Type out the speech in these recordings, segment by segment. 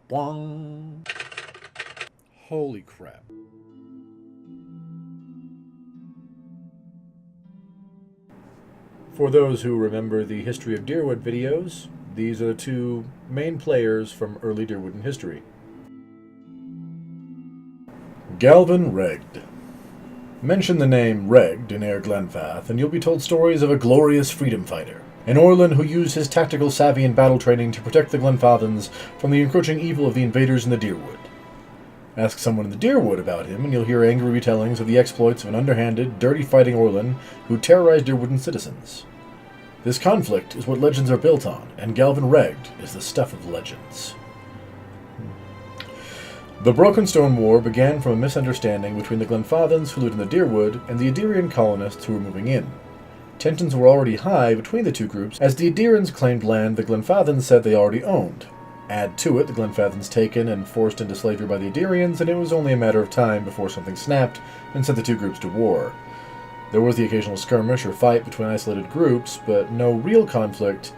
Bwong. Holy crap. For those who remember the History of Dyrwood videos, these are the two main players from early Dyrwood history. Galven Regd. Mention the name Regd in Eir Glenfath, and you'll be told stories of a glorious freedom fighter, an Orlan who used his tactical savvy and battle training to protect the Glenfathans from the encroaching evil of the invaders in the Dyrwood. Ask someone in the Dyrwood about him, and you'll hear angry retellings of the exploits of an underhanded, dirty fighting Orlan who terrorized Dyrwoodan citizens. This conflict is what legends are built on, and Galven Regd is the stuff of legends. The Brokenstone War began from a misunderstanding between the Glenfathans who lived in the Dyrwood and the Adirian colonists who were moving in. Tensions were already high between the two groups, as the Adirians claimed land the Glenfathans said they already owned. Add to it the Glenfathans taken and forced into slavery by the Adirians, and it was only a matter of time before something snapped and sent the two groups to war. There was the occasional skirmish or fight between isolated groups, but no real conflict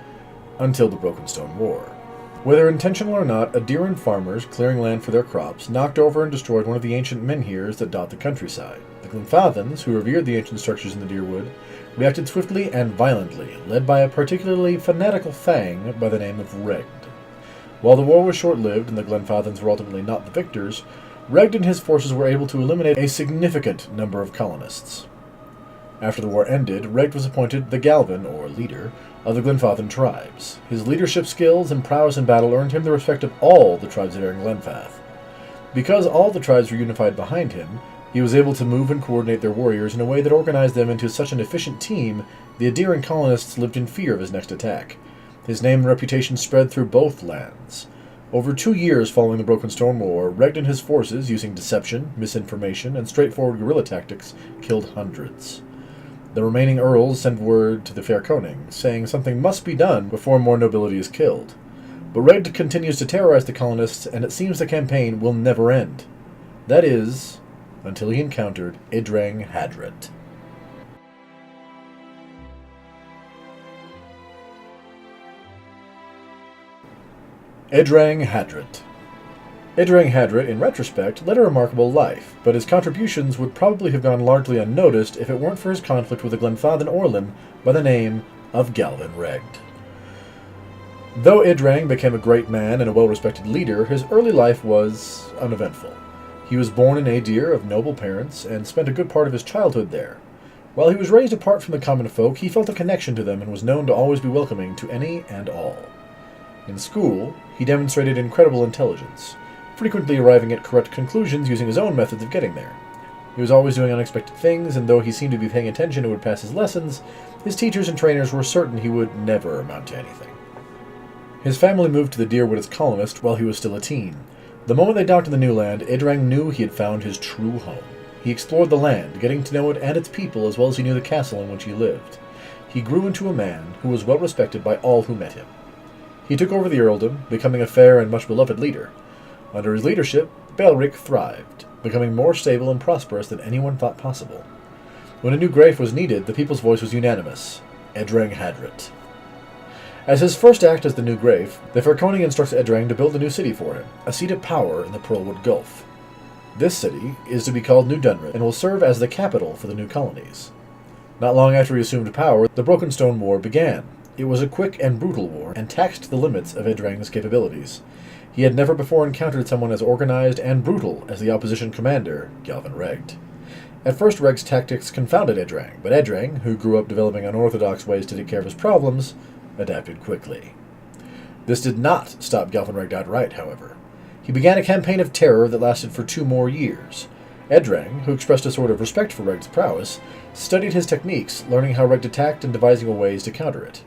until the Brokenstone War. Whether intentional or not, Adirian farmers, clearing land for their crops, knocked over and destroyed one of the ancient menhirs that dot the countryside. The Glenfathans, who revered the ancient structures in the Dyrwood, reacted swiftly and violently, led by a particularly fanatical Fang by the name of Regd. While the war was short-lived and the Glenfathans were ultimately not the victors, Regd and his forces were able to eliminate a significant number of colonists. After the war ended, Regd was appointed the Galven, or leader, of the Glenfathan tribes. His leadership skills and prowess in battle earned him the respect of all the tribes of Eir Glenfath. Because all the tribes were unified behind him, he was able to move and coordinate their warriors in a way that organized them into such an efficient team, the Adirian colonists lived in fear of his next attack. His name and reputation spread through both lands. Over 2 years following the Brokenstone War, Regd and his forces, using deception, misinformation, and straightforward guerrilla tactics, killed hundreds. The remaining earls sent word to the Fair Koning, saying something must be done before more nobility is killed. But Regd continues to terrorize the colonists, and it seems the campaign will never end. That is, until he encountered Edrang Hadret. Edrang Hadret. Edrang Hadret, in retrospect, led a remarkable life, but his contributions would probably have gone largely unnoticed if it weren't for his conflict with a Glenfathan Orlan by the name of Galven Regd. Though Edrang became a great man and a well-respected leader, his early life was uneventful. He was born in Adir of noble parents and spent a good part of his childhood there. While he was raised apart from the common folk, he felt a connection to them and was known to always be welcoming to any and all. In school, he demonstrated incredible intelligence, frequently arriving at correct conclusions using his own methods of getting there. He was always doing unexpected things, and though he seemed to be paying attention and would pass his lessons, his teachers and trainers were certain he would never amount to anything. His family moved to the Dyrwood as colonists while he was still a teen. The moment they docked in the new land, Edrang knew he had found his true home. He explored the land, getting to know it and its people as well as he knew the castle in which he lived. He grew into a man who was well respected by all who met him. He took over the earldom, becoming a fair and much beloved leader. Under his leadership, Belric thrived, becoming more stable and prosperous than anyone thought possible. When a new Grafe was needed, the people's voice was unanimous: Edrang Hadret. As his first act as the new Grafe, the Fair Koning instructs Edrang to build a new city for him, a seat of power in the Pearlwood Gulf. This city is to be called New Dunred and will serve as the capital for the new colonies. Not long after he assumed power, the Brokenstone War began. It was a quick and brutal war, and taxed the limits of Edrang's capabilities. He had never before encountered someone as organized and brutal as the opposition commander, Galven Regd. At first, Regd's tactics confounded Edrang, but Edrang, who grew up developing unorthodox ways to take care of his problems, adapted quickly. This did not stop Galven Regd outright, however. He began a campaign of terror that lasted for 2 more years. Edrang, who expressed a sort of respect for Regd's prowess, studied his techniques, learning how Regd attacked and devising ways to counter it.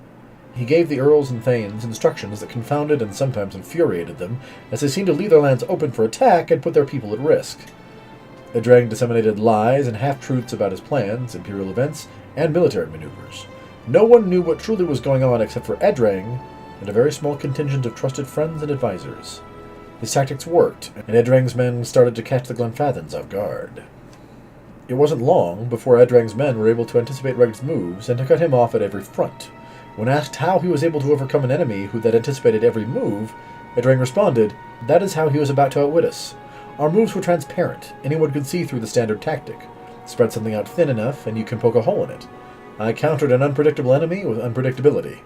He gave the earls and thanes instructions that confounded and sometimes infuriated them, as they seemed to leave their lands open for attack and put their people at risk. Edrang disseminated lies and half-truths about his plans, imperial events, and military maneuvers. No one knew what truly was going on except for Edrang and a very small contingent of trusted friends and advisors. His tactics worked, and Edrang's men started to catch the Glenfathans off guard. It wasn't long before Edrang's men were able to anticipate Regd's moves and to cut him off at every front. When asked how he was able to overcome an enemy that anticipated every move, Edrang responded, "That is how he was about to outwit us. Our moves were transparent. Anyone could see through the standard tactic. Spread something out thin enough, and you can poke a hole in it. I countered an unpredictable enemy with unpredictability."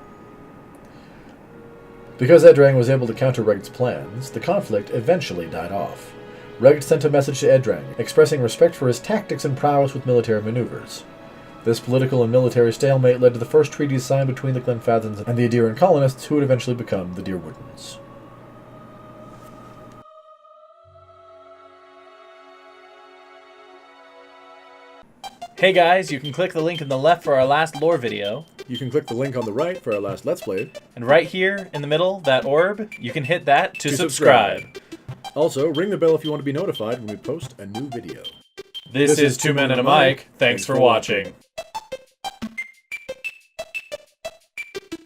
Because Edrang was able to counter Regd's plans, the conflict eventually died off. Regd sent a message to Edrang, expressing respect for his tactics and prowess with military maneuvers. This political and military stalemate led to the first treaties signed between the Glenfathans and the Aediran colonists, who would eventually become the Dyrwoodens. Hey guys, you can click the link in the left for our last lore video. You can click the link on the right for our last Let's Play. And right here in the middle, that orb, you can hit that to subscribe. Also, ring the bell if you want to be notified when we post a new video. This is Two Men and a Mic. Thanks for watching.